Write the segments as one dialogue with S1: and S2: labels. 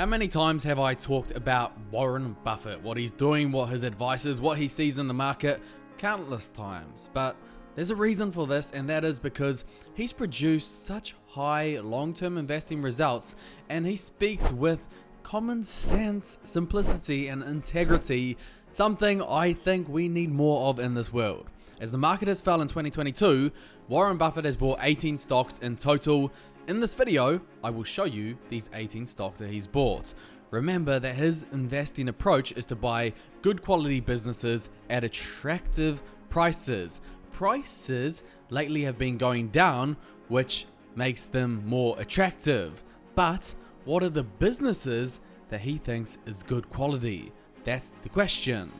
S1: How many times have I talked about Warren Buffett, what he's doing, what his advice is, what he sees in the market? Countless times. But there's a reason for this, and that is because he's produced such high long-term investing results, and he speaks with common sense, simplicity, and integrity, something I think we need more of in this world. As the market has fell in 2022, Warren Buffett has bought 18 stocks in total. In this video, I will show you these 18 stocks that he's bought. Remember that his investing approach is to buy good quality businesses at attractive prices. Prices lately have been going down, which makes them more attractive. But what are the businesses that he thinks is good quality? That's the question.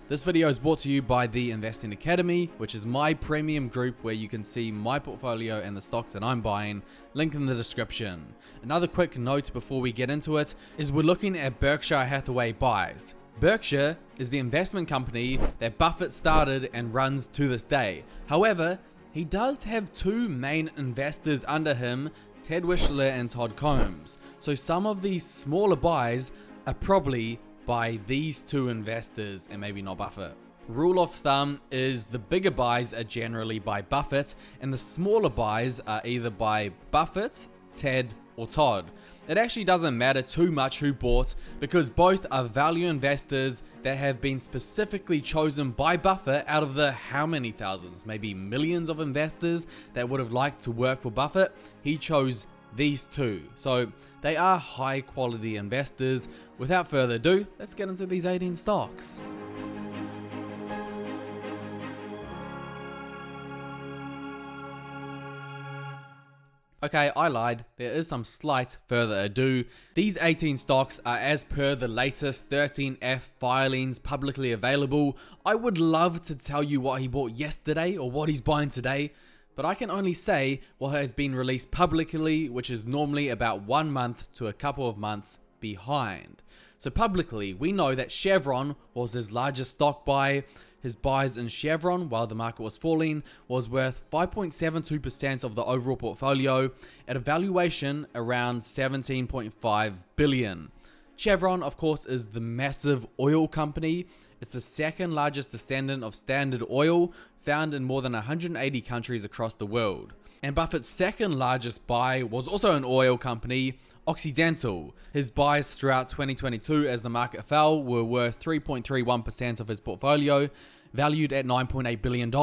S1: This video is brought to you by the Investing Academy, which is my premium group where you can see my portfolio and the stocks that I'm buying. Link in the description. Another quick note before we get into it is we're looking at Berkshire Hathaway buys. Berkshire is the investment company that Buffett started and runs to this day. However, he does have two main investors under him, Ted Wischler and Todd Combs. So some of these smaller buys are probably by these two investors and maybe not Buffett. Rule of thumb is the bigger buys are generally by Buffett and the smaller buys are either by Buffett, Ted, or Todd. It actually doesn't matter too much who bought because both are value investors that have been specifically chosen by Buffett out of the how many thousands, maybe millions of investors that would have liked to work for Buffett. He chose these two. So they are high quality investors. Without further ado, let's get into these 18 stocks. Okay, I lied. There is some slight further ado. These 18 stocks are as per the latest 13F filings publicly available. I would love to tell you what he bought yesterday or what he's buying today, but I can only say what has been released publicly, which is normally about 1 month to a couple of months behind. So publicly, we know that Chevron was his largest stock buy. His buys in Chevron, while the market was falling, was worth 5.72% of the overall portfolio at a valuation around 17.5 billion. Chevron, of course, is the massive oil company. It's the second largest descendant of Standard Oil, found in more than 180 countries across the world. And Buffett's second largest buy was also an oil company, Occidental. His buys throughout 2022 as the market fell were worth 3.31% of his portfolio, valued at $9.8 billion.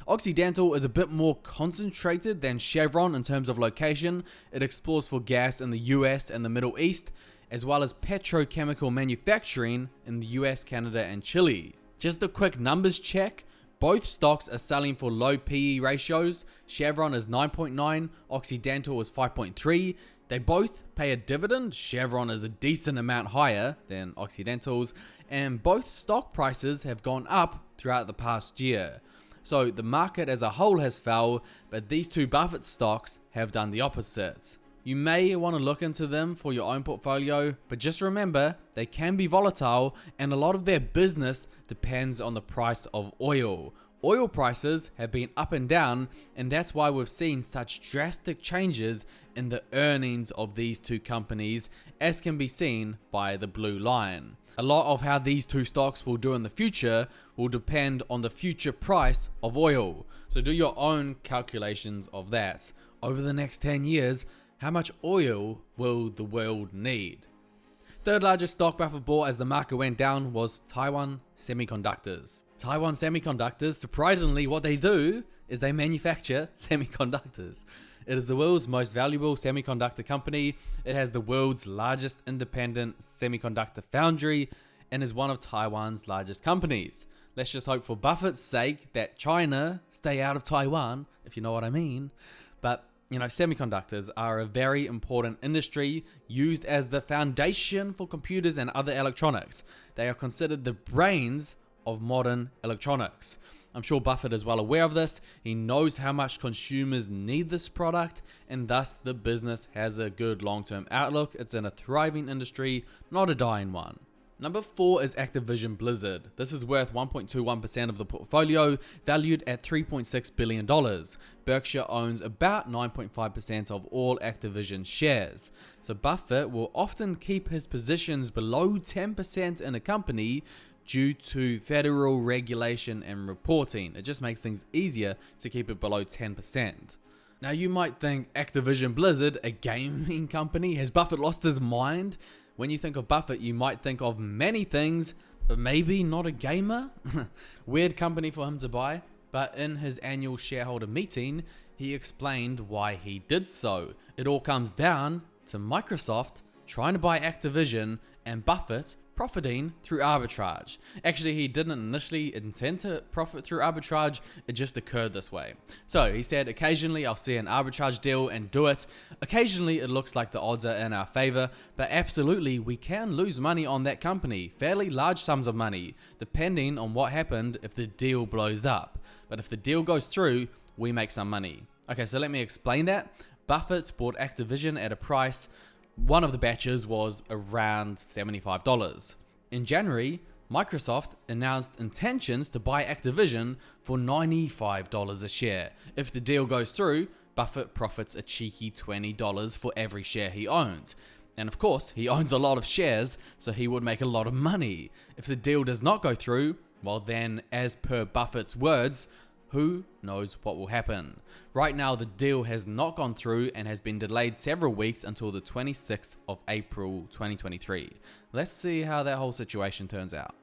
S1: Occidental is a bit more concentrated than Chevron in terms of location. It explores for gas in the US and the Middle East, as well as petrochemical manufacturing in the US, Canada, and Chile. Just a quick numbers check. Both stocks are selling for low PE ratios. Chevron is 9.9, Occidental is 5.3. They both pay a dividend. Chevron is a decent amount higher than Occidental's, and both stock prices have gone up throughout the past year. So the market as a whole has fell, but these two Buffett stocks have done the opposite. You may want to look into them for your own portfolio, but just remember they can be volatile and a lot of their business depends on the price of oil. Oil prices have been up and down, and that's why we've seen such drastic changes in the earnings of these two companies, as can be seen by the blue line. A lot of how these two stocks will do in the future will depend on the future price of oil. So do your own calculations of that. Over the next 10 years, how much oil will the world need? Third largest stock Buffett bought as the market went down was Taiwan Semiconductors. Taiwan Semiconductors, surprisingly, what they do is they manufacture semiconductors. It is the world's most valuable semiconductor company. It has the world's largest independent semiconductor foundry and is one of Taiwan's largest companies. Let's just hope for Buffett's sake that China stay out of Taiwan, if you know what I mean. But you know, semiconductors are a very important industry used as the foundation for computers and other electronics. They are considered the brains of modern electronics. I'm sure Buffett is well aware of this. He knows how much consumers need this product, and thus the business has a good long-term outlook. It's in a thriving industry, not a dying one. Number 4 is Activision Blizzard. This is worth 1.21% of the portfolio, valued at $3.6 billion. Berkshire owns about 9.5% of all Activision shares. So Buffett will often keep his positions below 10% in a company due to federal regulation and reporting. It just makes things easier to keep it below 10%. Now you might think Activision Blizzard, a gaming company, has Buffett lost his mind? When you think of Buffett, you might think of many things, but maybe not a gamer? Weird company for him to buy, but in his annual shareholder meeting, he explained why he did so. It all comes down to Microsoft trying to buy Activision and Buffett profiting through arbitrage. Actually, he didn't initially intend to profit through arbitrage, it just occurred this way. So he said, occasionally I'll see an arbitrage deal and do it. Occasionally it looks like the odds are in our favor, but absolutely we can lose money on that company, fairly large sums of money, depending on what happened if the deal blows up. But if the deal goes through, we make some money. Okay, so let me explain that. Buffett bought Activision at a price. One of the batches was around $75. In January, Microsoft announced intentions to buy Activision for $95 a share. If the deal goes through, Buffett profits a cheeky $20 for every share he owns. And of course, he owns a lot of shares, so he would make a lot of money. If the deal does not go through, well then, as per Buffett's words, who knows what will happen? Right now, the deal has not gone through and has been delayed several weeks until the 26th of April 2023. Let's see how that whole situation turns out.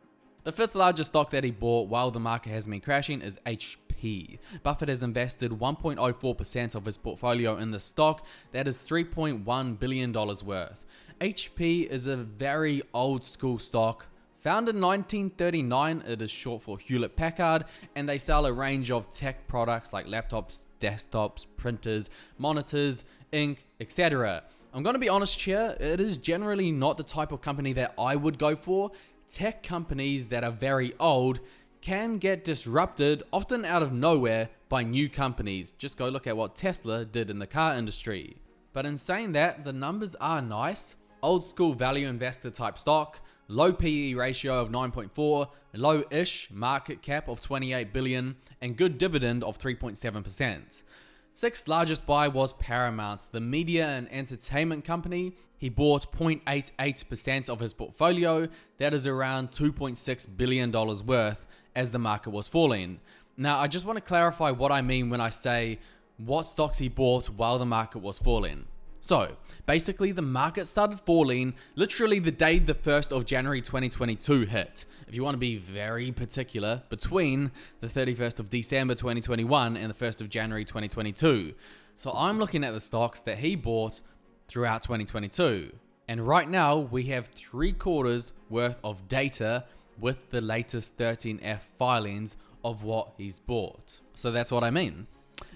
S1: The fifth largest stock that he bought while the market has been crashing is HP. Buffett has invested 1.04% of his portfolio in the stock. That is $3.1 billion worth. HP is a very old school stock. Founded in 1939, it is short for Hewlett Packard, and they sell a range of tech products like laptops, desktops, printers, monitors, ink, etc. I'm going to be honest here, it is generally not the type of company that I would go for. Tech companies that are very old can get disrupted, often out of nowhere, by new companies. Just go look at what Tesla did in the car industry. But in saying that, the numbers are nice. Old school value investor type stock, low PE ratio of 9.4, low-ish market cap of 28 billion, and good dividend of 3.7%. Sixth largest buy was Paramount, the media and entertainment company. He bought 0.88% of his portfolio, that is around $2.6 billion worth, as the market was falling. Now, I just want to clarify what I mean when I say what stocks he bought while the market was falling. So, basically the market started falling literally the day the 1st of January 2022 hit. If you want to be very particular, between the 31st of December 2021 and the 1st of January 2022. So I'm looking at the stocks that he bought throughout 2022. And right now we have 3/4 worth of data with the latest 13F filings of what he's bought. So that's what I mean.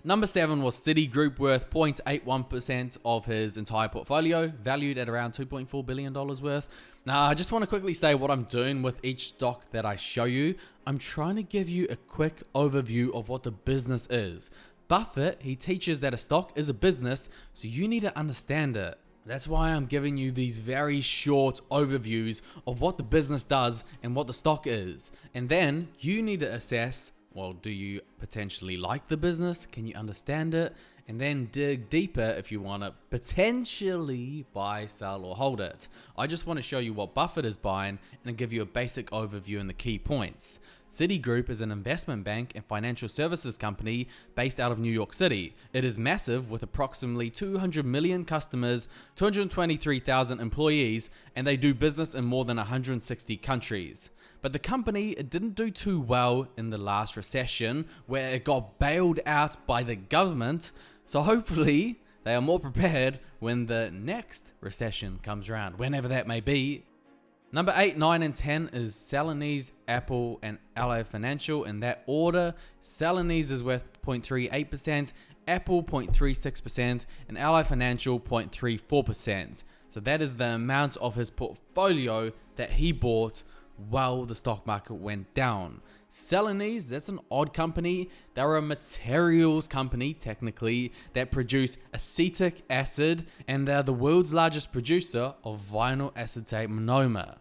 S1: Number 7 was Citigroup, worth 0.81% of his entire portfolio, valued at around $2.4 billion worth. Now, I just want to quickly say what I'm doing with each stock that I show you. I'm trying to give you a quick overview of what the business is. Buffett, he teaches that a stock is a business, so you need to understand it. That's why I'm giving you these very short overviews of what the business does and what the stock is. And then you need to assess, well, do you potentially like the business? Can you understand it? And then dig deeper if you want to potentially buy, sell, or hold it. I just want to show you what Buffett is buying and give you a basic overview and the key points. Citigroup is an investment bank and financial services company based out of New York City. It is massive with approximately 200 million customers, 223,000 employees, and they do business in more than 160 countries. But the company, it didn't do too well in the last recession, where it got bailed out by the government. So hopefully they are more prepared when the next recession comes around, whenever that may be. Number 8, 9, and 10 is Celanese, Apple, and Ally Financial in that order. Celanese is worth 0.38%, Apple 0.36%, and Ally Financial 0.34%. So that is the amount of his portfolio that he bought while the stock market went down. Celanese, that's an odd company. They're a materials company, technically, that produce acetic acid, and they're the world's largest producer of vinyl acetate monomer.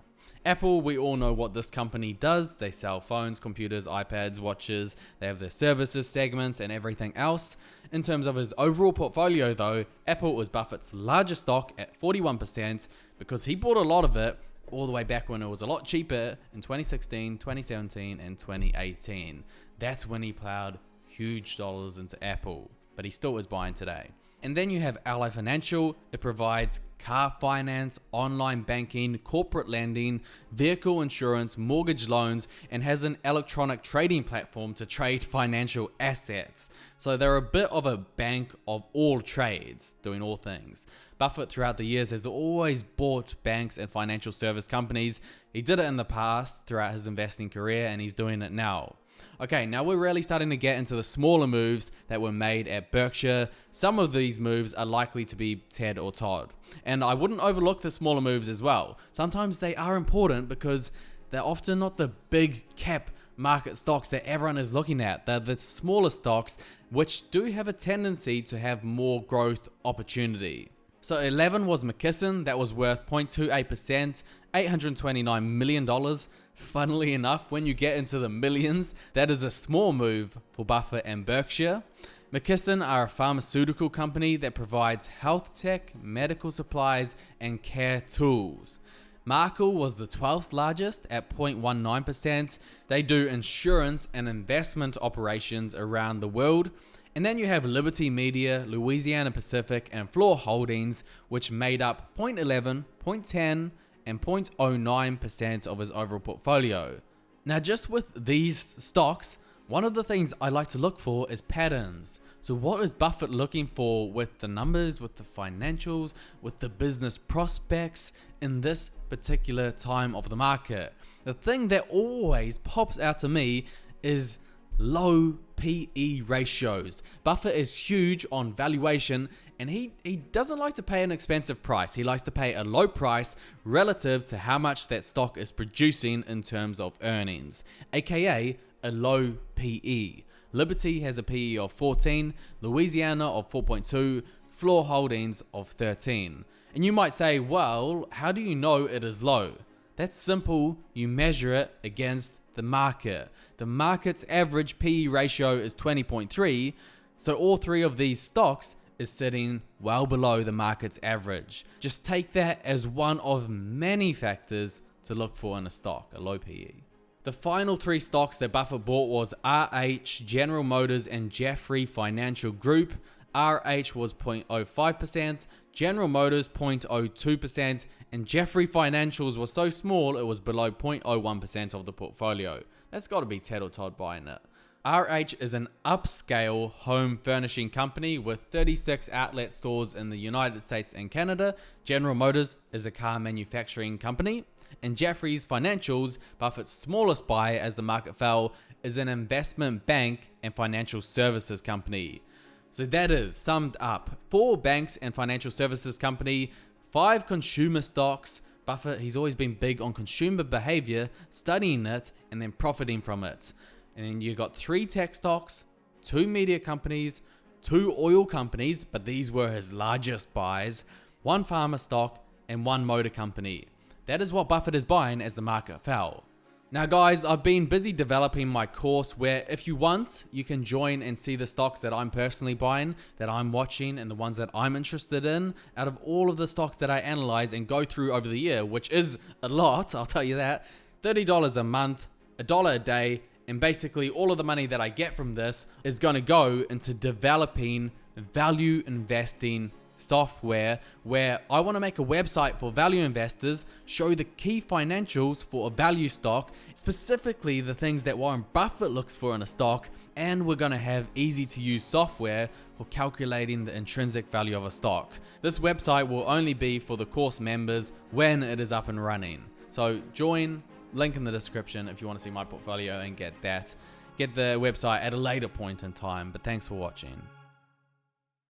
S1: Apple, we all know what this company does. They sell phones, computers, iPads, watches. They have their services segments and everything else. In terms of his overall portfolio though, Apple was Buffett's largest stock at 41% because he bought a lot of it all the way back when it was a lot cheaper in 2016, 2017, and 2018. That's when he plowed huge dollars into Apple, but he still is buying today. And then you have Ally Financial. It provides car finance, online banking, corporate lending, vehicle insurance, mortgage loans, and has an electronic trading platform to trade financial assets. So they're a bit of a bank of all trades, doing all things. Buffett throughout the years has always bought banks and financial service companies. He did it in the past throughout his investing career, and he's doing it now. Okay, now we're really starting to get into the smaller moves that were made at Berkshire. Some of these moves are likely to be Ted or Todd. And I wouldn't overlook the smaller moves as well. Sometimes they are important because they're often not the big cap market stocks that everyone is looking at. They're the smaller stocks which do have a tendency to have more growth opportunity. So 11 was McKesson, that was worth 0.28%, $829 million. Funnily enough, when you get into the millions, that is a small move for Buffett and Berkshire. McKesson are a pharmaceutical company that provides health tech, medical supplies, and care tools. Markel was the 12th largest at 0.19%. They do insurance and investment operations around the world. And then you have Liberty Media, Louisiana Pacific, and Floor Holdings, which made up 0.11, 0.10, and 0.09% of his overall portfolio. Now, just with these stocks, one of the things I like to look for is patterns. So what is Buffett looking for with the numbers, with the financials, with the business prospects in this particular time of the market? The thing that always pops out to me is low PE ratios. Buffett is huge on valuation, and he doesn't like to pay an expensive price. He likes to pay a low price relative to how much that stock is producing in terms of earnings, aka a low PE. Liberty has a PE of 14, Louisiana of 4.2, Floor Holdings of 13. And you might say, well, how do you know it is low? That's simple. You measure it against the market. The market's average PE ratio is 20.3, so all three of these stocks is sitting well below the market's average. Just take that as one of many factors to look for in a stock, a low PE. The final three stocks that Buffett bought was RH, General Motors, and Jeffrey Financial Group. RH was 0.05%, General Motors 0.02%, and Jeffrey Financials was so small it was below 0.01% of the portfolio. That's got to be Ted or Todd buying it. RH is an upscale home furnishing company with 36 outlet stores in the United States and Canada. General Motors is a car manufacturing company. And Jeffrey's Financials, Buffett's smallest buy as the market fell, is an investment bank and financial services company. So that is summed up 4 banks and financial services company, 5 consumer stocks. Buffett, he's always been big on consumer behavior, studying it and then profiting from it. And then you got 3 tech stocks, 2 media companies, 2 oil companies, but these were his largest buys, 1 pharma stock, and 1 motor company. That is what Buffett is buying as the market fell. Now guys, I've been busy developing my course where if you want, you can join and see the stocks that I'm personally buying, that I'm watching, and the ones that I'm interested in out of all of the stocks that I analyze and go through over the year, which is a lot, I'll tell you that. $30 a month, $1 a day, and basically all of the money that I get from this is going to go into developing value investing software, where I want to make a website for value investors, show the key financials for a value stock, specifically the things that Warren Buffett looks for in a stock, and we're going to have easy to use software for calculating the intrinsic value of a stock. This website will only be for the course members when it is up and running. So join, link in the description if you want to see my portfolio and get the website at a later point in time. But thanks for watching.